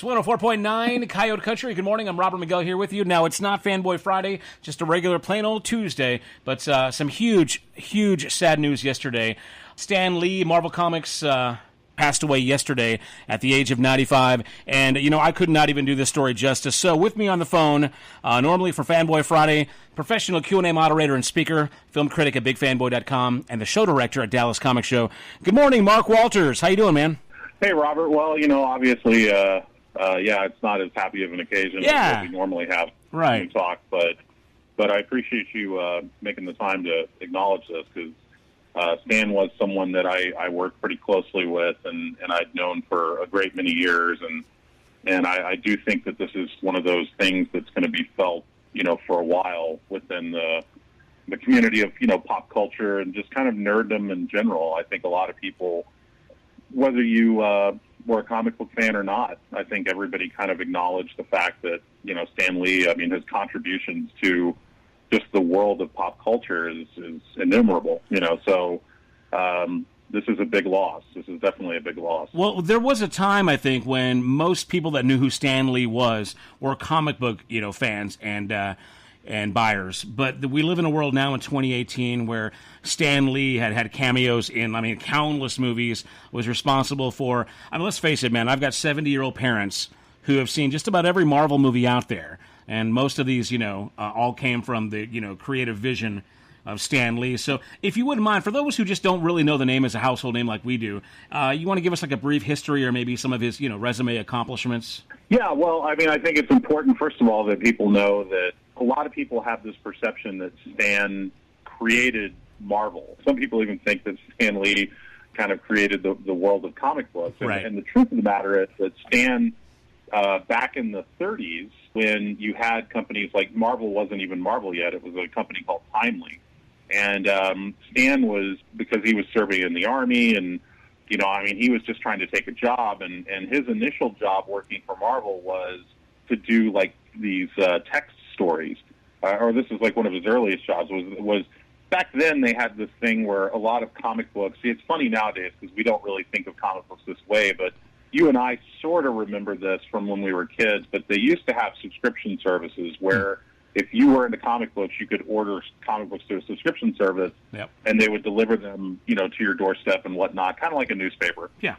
It's 104.9 Coyote Country. Good morning. I'm Robert Miguel here with you. Now, it's not Fanboy Friday, just a regular plain old Tuesday, but some huge sad news yesterday. Stan Lee, Marvel Comics, passed away yesterday at the age of 95, and, I could not even do this story justice. So with me on the phone, normally for Fanboy Friday, professional Q&A moderator and speaker, film critic at bigfanboy.com, and the show director at Dallas Comic Show. Good morning, Mark Walters. How you doing, man? Hey, Robert. Well, obviously, it's not as happy of an occasion as we normally have when we talk, but I appreciate you making the time to acknowledge this, because Stan was someone that I worked pretty closely with, and I'd known for a great many years, and I do think that this is one of those things that's going to be felt, for a while within the community of, pop culture and just kind of nerddom in general. I think a lot of people, whether you were a comic book fan or not, I think everybody kind of acknowledged the fact that, Stan Lee, his contributions to just the world of pop culture is innumerable, so this is a big loss. This is definitely a big loss. Well, there was a time, I think, when most people that knew who Stan Lee was were comic book, fans and buyers. But we live in a world now in 2018 where Stan Lee had cameos in, countless movies, was responsible for, let's face it, man, I've got 70-year-old parents who have seen just about every Marvel movie out there. And most of these, all came from the, creative vision of Stan Lee. So if you wouldn't mind, for those who just don't really know the name as a household name like we do, you want to give us like a brief history or maybe some of his, resume accomplishments? Yeah, well, I think it's important, first of all, that people know that a lot of people have this perception that Stan created Marvel. Some people even think that Stan Lee kind of created the world of comic books. Right. And the truth of the matter is that Stan, back in the 30s, when you had companies like Marvel wasn't even Marvel yet, it was a company called Timely. And Stan was, because he was serving in the Army, and, he was just trying to take a job. And his initial job working for Marvel was to do, like, these text stories. Or this is, like, one of his earliest jobs, was back then they had this thing where a lot of comic books, see, it's funny nowadays because we don't really think of comic books this way, but you and I sort of remember this from when we were kids, but they used to have subscription services where if you were into comic books, you could order comic books through a subscription service, and they would deliver them, to your doorstep and whatnot, kind of like a newspaper. Yeah.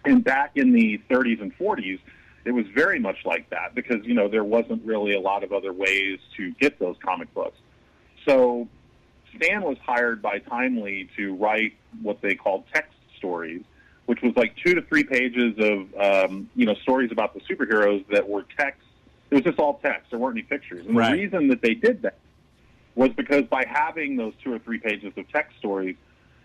And back in the 30s and 40s, it was very much like that because, there wasn't really a lot of other ways to get those comic books. So Stan was hired by Timely to write what they called text stories, which was like 2 to 3 pages of, stories about the superheroes that were text. It was just all text. There weren't any pictures. And the reason that they did that was because by having those 2 or 3 pages of text stories,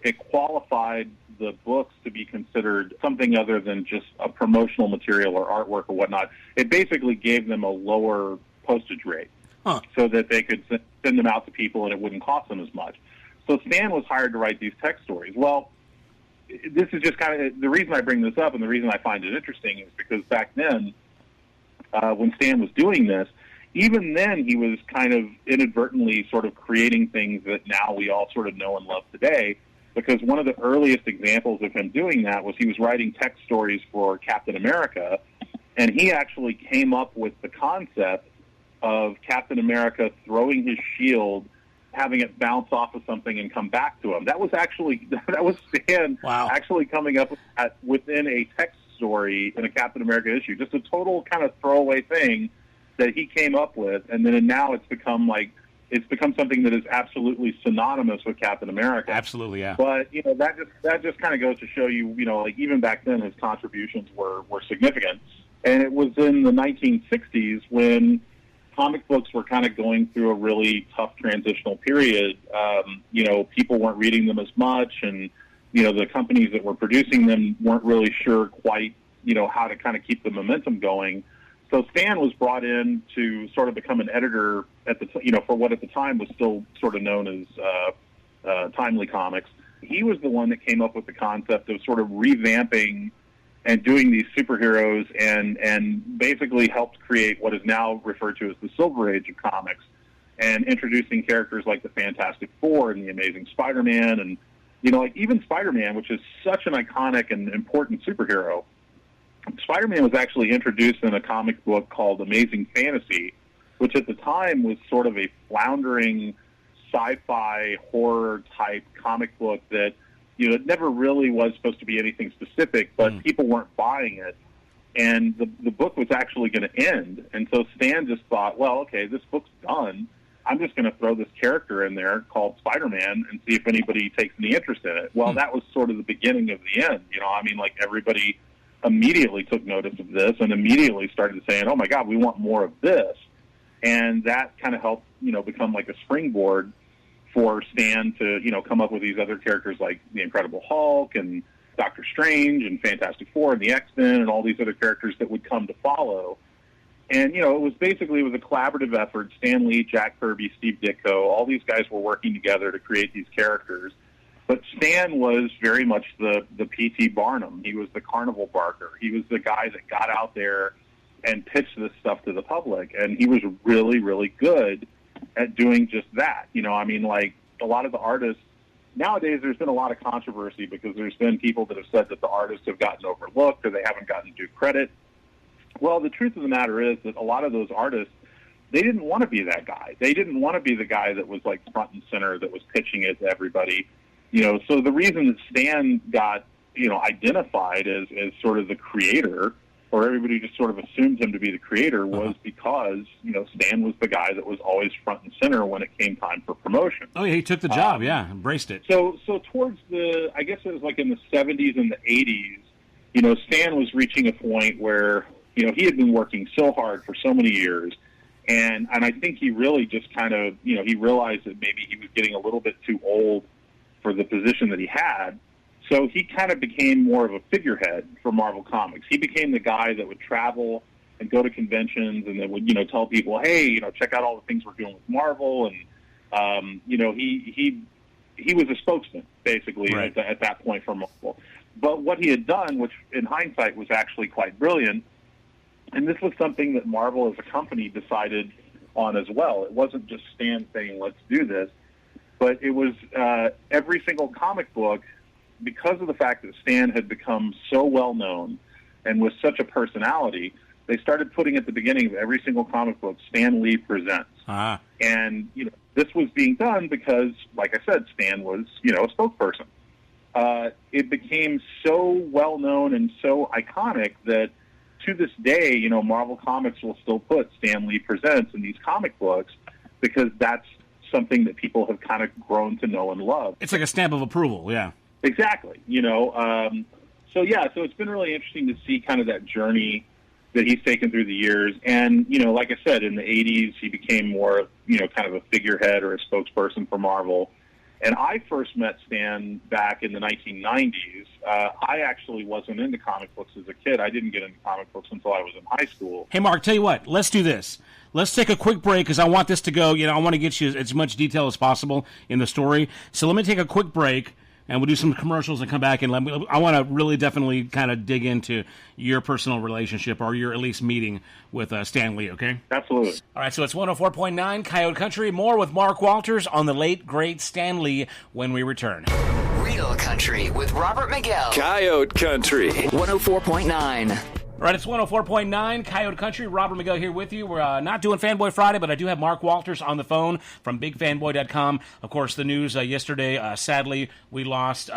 it qualified the books to be considered something other than just a promotional material or artwork or whatnot. It basically gave them a lower postage rate so that they could send them out to people and it wouldn't cost them as much. So Stan was hired to write these text stories. Well, this is just kind of the reason I bring this up, and the reason I find it interesting is because back then, when Stan was doing this, even then he was kind of inadvertently sort of creating things that now we all sort of know and love today, because one of the earliest examples of him doing that was he was writing text stories for Captain America, and he actually came up with the concept of Captain America throwing his shield, having it bounce off of something and come back to him. That was Stan actually coming up with that within a text story in a Captain America issue. Just a total kind of throwaway thing that he came up with, and then now it's become something that is absolutely synonymous with Captain America. Absolutely, yeah. But that just kind of goes to show you, even back then his contributions were significant. And it was in the 1960s when comic books were kind of going through a really tough transitional period. People weren't reading them as much, and the companies that were producing them weren't really sure quite, how to kind of keep the momentum going. So Stan was brought in to sort of become an editor at for what at the time was still sort of known as Timely Comics. He was the one that came up with the concept of sort of revamping and doing these superheroes and basically helped create what is now referred to as the Silver Age of comics, and introducing characters like the Fantastic Four and the Amazing Spider-Man, and even Spider-Man, which is such an iconic and important superhero. Spider-Man was actually introduced in a comic book called Amazing Fantasy, which at the time was sort of a floundering sci-fi horror type comic book that, it never really was supposed to be anything specific, but people weren't buying it. And the book was actually going to end. And so Stan just thought, well, okay, this book's done. I'm just going to throw this character in there called Spider-Man and see if anybody takes any interest in it. Well, that was sort of the beginning of the end. Everybody immediately took notice of this and immediately started saying, oh, my God, we want more of this. And that kind of helped, become like a springboard for Stan to, come up with these other characters like the Incredible Hulk and Doctor Strange and Fantastic Four and the X-Men and all these other characters that would come to follow. And, it was a collaborative effort. Stan Lee, Jack Kirby, Steve Ditko, all these guys were working together to create these characters. But Stan was very much the P.T. Barnum. He was the carnival barker. He was the guy that got out there and pitched this stuff to the public. And he was really, really good at doing just that. A lot of the artists, nowadays there's been a lot of controversy because there's been people that have said that the artists have gotten overlooked or they haven't gotten due credit. Well, the truth of the matter is that a lot of those artists, they didn't want to be that guy. They didn't want to be the guy that was like front and center, that was pitching it to everybody. So the reason that Stan got, identified as sort of the creator, or everybody just sort of assumed him to be the creator, was because, Stan was the guy that was always front and center when it came time for promotion. Oh, yeah, he took the job, embraced it. So towards I guess it was like in the 70s and the 80s, Stan was reaching a point where, he had been working so hard for so many years, and I think he really just kind of, he realized that maybe he was getting a little bit too old for the position that he had. So he kind of became more of a figurehead for Marvel Comics. He became the guy that would travel and go to conventions and then would, tell people, hey, check out all the things we're doing with Marvel. And, he was a spokesman, basically, right, at that point for Marvel. But what he had done, which in hindsight was actually quite brilliant, and this was something that Marvel as a company decided on as well. It wasn't just Stan saying, let's do this, but it was every single comic book, because of the fact that Stan had become so well known and was such a personality, they started putting at the beginning of every single comic book, Stan Lee Presents. And, this was being done because, like I said, Stan was, a spokesperson. It became so well known and so iconic that to this day, Marvel Comics will still put Stan Lee Presents in these comic books because that's something that people have kind of grown to know and love. It's like a stamp of approval, yeah. Exactly. So it's been really interesting to see kind of that journey that he's taken through the years. And, like I said, in the 80s, he became more, kind of a figurehead or a spokesperson for Marvel. And I first met Stan back in the 1990s. I actually wasn't into comic books as a kid. I didn't get into comic books until I was in high school. Hey, Mark, tell you what, let's do this. Let's take a quick break because I want this to go, I want to get you as much detail as possible in the story. So let me take a quick break, and we'll do some commercials and come back. And I want to really definitely kind of dig into your personal relationship or your at least meeting with Stan Lee, okay? Absolutely. All right, so it's 104.9 Coyote Country. More with Mark Walters on the late, great Stan Lee when we return. Real Country with Robert Miguel. Coyote Country. 104.9. All right, it's 104.9 Coyote Country. Robert Miguel here with you. We're not doing Fanboy Friday, but I do have Mark Walters on the phone from bigfanboy.com. Of course, the news yesterday, sadly, we lost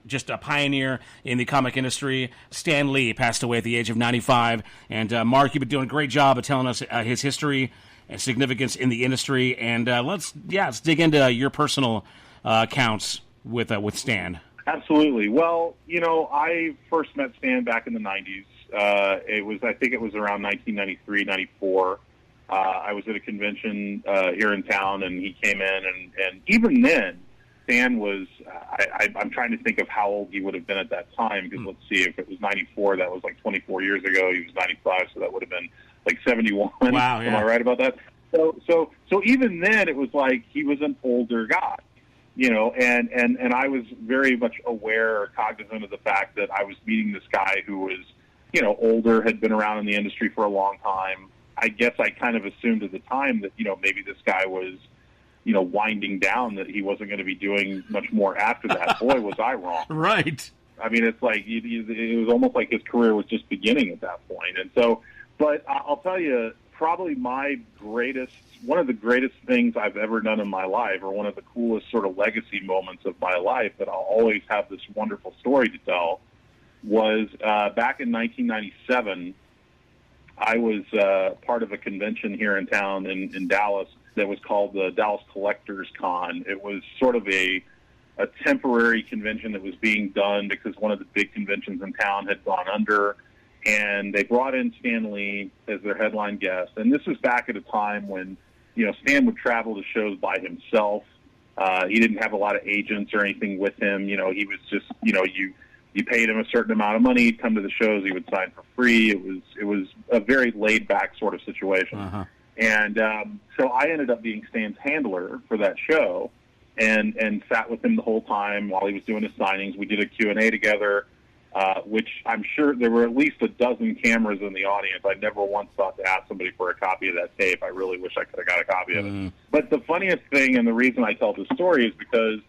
just a pioneer in the comic industry. Stan Lee passed away at the age of 95. And Mark, you've been doing a great job of telling us his history and significance in the industry. And let's dig into your personal accounts with Stan. Absolutely. Well, I first met Stan back in the 90s. I think it was around 1993, 94. I was at a convention here in town, and he came in, and even then, Stan was, I'm trying to think of how old he would have been at that time, because let's see, if it was 94, that was like 24 years ago. He was 95, so that would have been like 71. Wow, yeah. Am I right about that? So even then, it was like he was an older guy. And I was very much aware or cognizant of the fact that I was meeting this guy who was, older, had been around in the industry for a long time. I guess I kind of assumed at the time that, maybe this guy was, winding down, that he wasn't going to be doing much more after that. Boy, was I wrong. Right. I mean, it's like it was almost like his career was just beginning at that point. And so, but I'll tell you, probably one of the greatest things I've ever done in my life, or one of the coolest sort of legacy moments of my life that I'll always have this wonderful story to tell, was back in 1997. I was part of a convention here in town in Dallas that was called the Dallas Collectors Con. It was sort of a temporary convention that was being done because one of the big conventions in town had gone under, and they brought in Stan Lee as their headline guest. And this was back at a time when, Stan would travel to shows by himself. He didn't have a lot of agents or anything with him. He was just, you paid him a certain amount of money, he'd come to the shows, he would sign for free. It was a very laid back sort of situation. Uh-huh. And so I ended up being Stan's handler for that show, and sat with him the whole time while he was doing his signings. We did a Q&A together, which I'm sure there were at least a dozen cameras in the audience. I never once thought to ask somebody for a copy of that tape. I really wish I could have got a copy of it. But the funniest thing, and the reason I tell this story, is because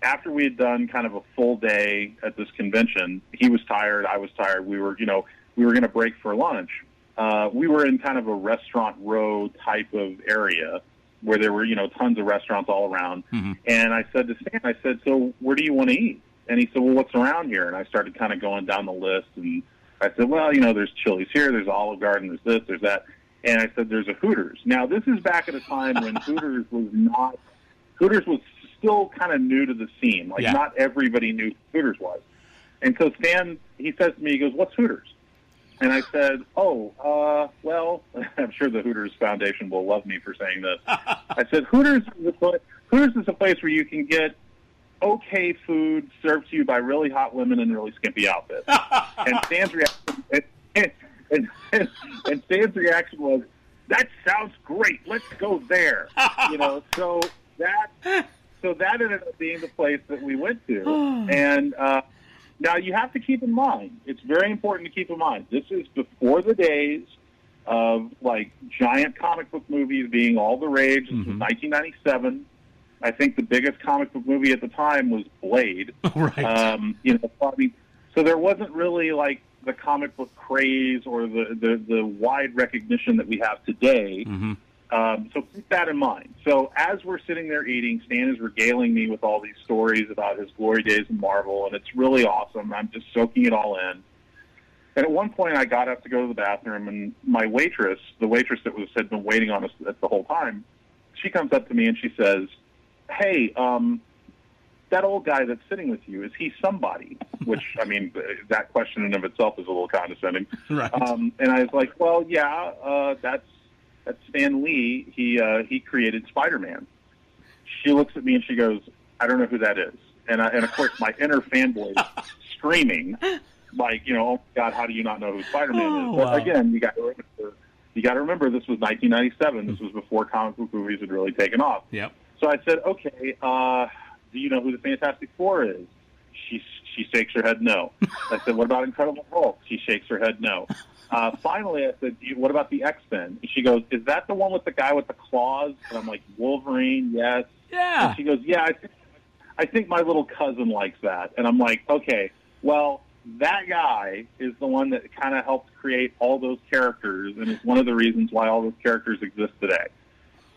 after we had done kind of a full day at this convention, he was tired, I was tired. We were going to break for lunch. We were in kind of a restaurant row type of area where there were, tons of restaurants all around. Mm-hmm. And I said to Stan, so where do you want to eat? And he said, well, what's around here? And I started kind of going down the list. And I said, well, there's Chili's here, there's Olive Garden, there's this, there's that. And I said, there's a Hooters. Now, this is back at a time when Hooters was still kind of new to the scene. Like, not everybody knew who Hooters was. And so Stan, he says to me, he goes, what's Hooters? And I said, well, I'm sure the Hooters Foundation will love me for saying this. I said, Hooters is a place where you can get okay food served to you by really hot women in really skimpy outfits. And Stan's reaction, and Stan's reaction was, that sounds great. Let's go there. So that ended up being the place that we went to. And now you have to keep in mind, it's very important to keep in mind, this is before the days of like giant comic book movies being all the rage. This was 1997. I think the biggest comic book movie at the time was Blade. Right. So there wasn't really like the comic book craze or the wide recognition that we have today. Mm-hmm. So keep that in mind. So as we're sitting there eating, Stan is regaling me with all thwas stories about his glory days in Marvel, and it's really awesome. I'm just soaking it all in. And at one point, I got up to go to the bathroom, and my waitress, the waitress that had been waiting on us the whole time, she comes up to me and she says, hey, that old guy that's sitting with you, is he somebody? Which, I mean, that question in of itself is a little condescending. Right. And I was like, well, yeah, that's Stan Lee. He created Spider-Man. She looks at me and she goes, I don't know who that is. And of course, my inner fanboy is screaming, like, oh my God, how do you not know who Spider-Man is? But again, you got to remember, this was 1997. This was before comic book movies had really taken off. Yep. So I said, okay, do you know who the Fantastic Four is? She shakes her head no. I said, what about Incredible Hulk? She shakes her head no. Finally, I said, what about the X-Men? And she goes, is that the one with the guy with the claws? And I'm like, Wolverine, yes. Yeah. And she goes, yeah, I think my little cousin likes that. And I'm like, okay, well, that guy is the one that kind of helped create all those characters, and is one of the reasons why all those characters exist today.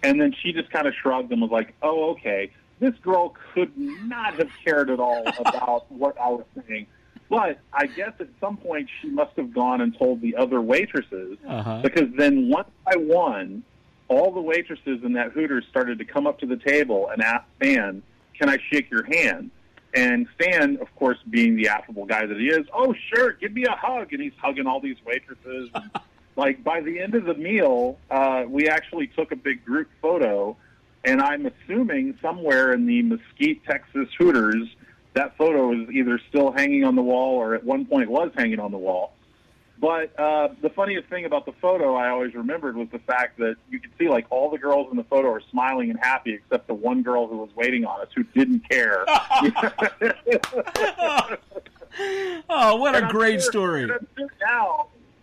And then she just kind of shrugged and was like, oh, okay. This girl could not have cared at all about what I was saying. But I guess at some point she must have gone and told the other waitresses, because then one by one, all the waitresses in that Hooters started to come up to the table and ask Stan, can I shake your hand? And Stan, of course, being the affable guy that he is, oh, sure, give me a hug. And he's hugging all these waitresses. And, like, by the end of the meal, we actually took a big group photo, and I'm assuming somewhere in the Mesquite, Texas Hooters, that photo is either still hanging on the wall or at one point was hanging on the wall. But the funniest thing about the photo I always remembered was the fact that you could see, like, all the girls in the photo are smiling and happy except the one girl who was waiting on us who didn't care. Oh, what a great story.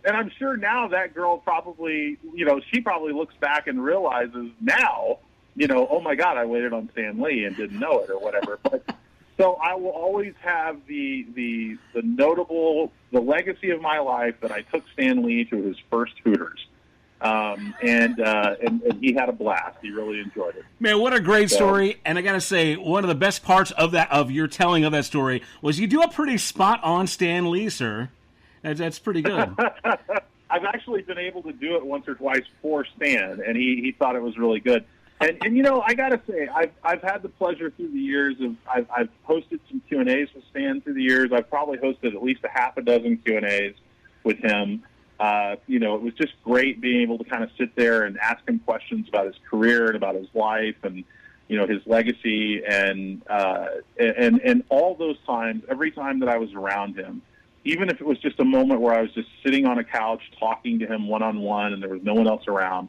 And I'm sure now that girl probably, she probably looks back and realizes now, oh, my God, I waited on Stan Lee and didn't know it or whatever. So I will always have the legacy of my life that I took Stan Lee to his first Hooters. And he had a blast. He really enjoyed it. Man, what a great story. And I got to say, one of the best parts of your telling of that story was you do a pretty spot-on Stan Lee, sir. That's pretty good. I've actually been able to do it once or twice for Stan, and he thought it was really good. And you know, I got to say, I've had the pleasure through the years of I've hosted some Q&As with Stan through the years. I've probably hosted at least a half a dozen Q&As with him. You know, it was just great being able to kind of sit there and ask him questions about his career and about his life and, you know, his legacy and all those times, every time that I was around him, even if it was just a moment where I was just sitting on a couch talking to him one-on-one and there was no one else around,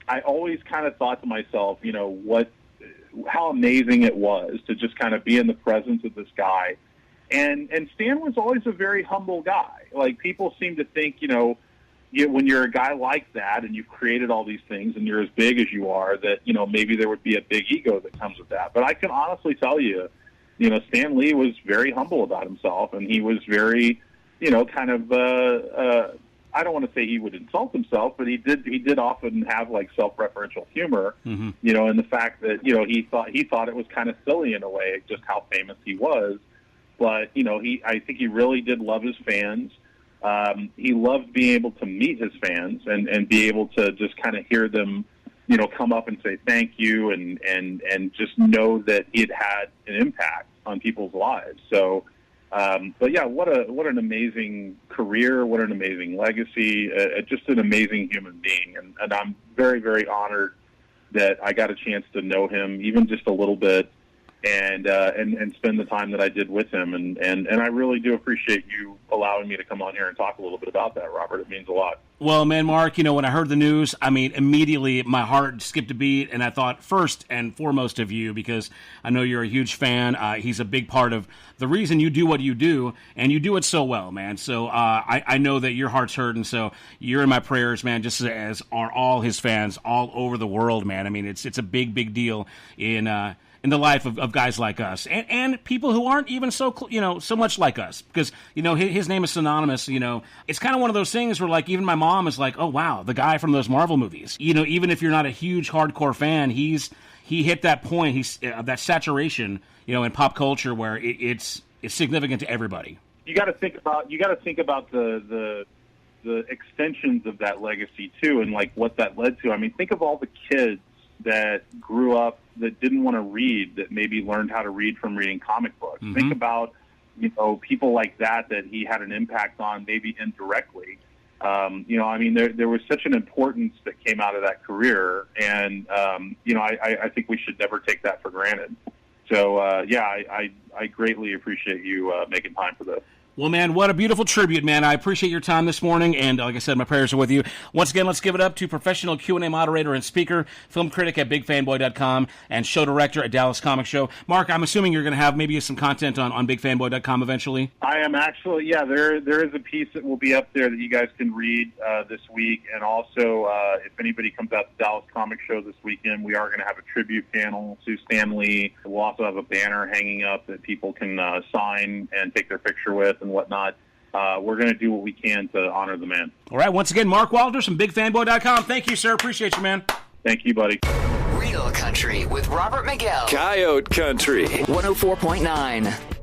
I always kind of thought to myself, you know, how amazing it was to just kind of be in the presence of this guy. And Stan was always a very humble guy. Like, people seem to think, you know, when you're a guy like that and you've created all these things and you're as big as you are, that, you know, maybe there would be a big ego that comes with that. But I can honestly tell you, you know, Stan Lee was very humble about himself, and he was very, you know, kind of, I don't want to say he would insult himself, but he did often have like self-referential humor, you know, and the fact that, you know, he thought it was kind of silly in a way, just how famous he was. But, you know, I think he really did love his fans. He loved being able to meet his fans and be able to just kind of hear them, you know, come up and say thank you and just know that it had an impact on people's lives. So, but yeah, what an amazing career, what an amazing legacy, just an amazing human being. And I'm very, very honored that I got a chance to know him even just a little bit and spend the time that I did with him. And I really do appreciate you allowing me to come on here and talk a little bit about that, Robert. It means a lot. Well, man, Mark, you know, when I heard the news, I mean, immediately my heart skipped a beat, and I thought first and foremost of you, because I know you're a huge fan. He's a big part of the reason you do what you do, and you do it so well, man. So I know that your heart's hurt, and so you're in my prayers, man, just as are all his fans all over the world, man. I mean, it's a big, big deal in the life of guys like us and people who aren't even so much like us, because, you know, his name is synonymous. You know, it's kind of one of those things where, like, even my mom is like, oh, wow, the guy from those Marvel movies. You know, even if you're not a huge hardcore fan, he hit that point, that saturation, you know, in pop culture where it's significant to everybody. You got to think about the extensions of that legacy too, and like what that led to. I mean, think of all the kids that grew up that didn't want to read, that maybe learned how to read from reading comic books. Think about, you know, people like that he had an impact on, maybe indirectly. You know, I mean, there was such an importance that came out of that career, and you know, I think we should never take that for granted. So yeah, I greatly appreciate you making time for this. Well, man, what a beautiful tribute, man. I appreciate your time this morning, and like I said, my prayers are with you. Once again, let's give it up to professional Q&A moderator and speaker, film critic at bigfanboy.com, and show director at Dallas Comic Show. Mark, I'm assuming you're going to have maybe some content on bigfanboy.com eventually? I am actually, yeah, there is a piece that will be up there that you guys can read this week, and also if anybody comes out to Dallas Comic Show this weekend, we are going to have a tribute panel to Stan Lee. We'll also have a banner hanging up that people can sign and take their picture with and whatnot. We're going to do what we can to honor the man. All right, once again, Mark Walters from bigfanboy.com. Thank you, sir. Appreciate you, man. Thank you, buddy. Real Country with Robert Miguel. Coyote Country. 104.9.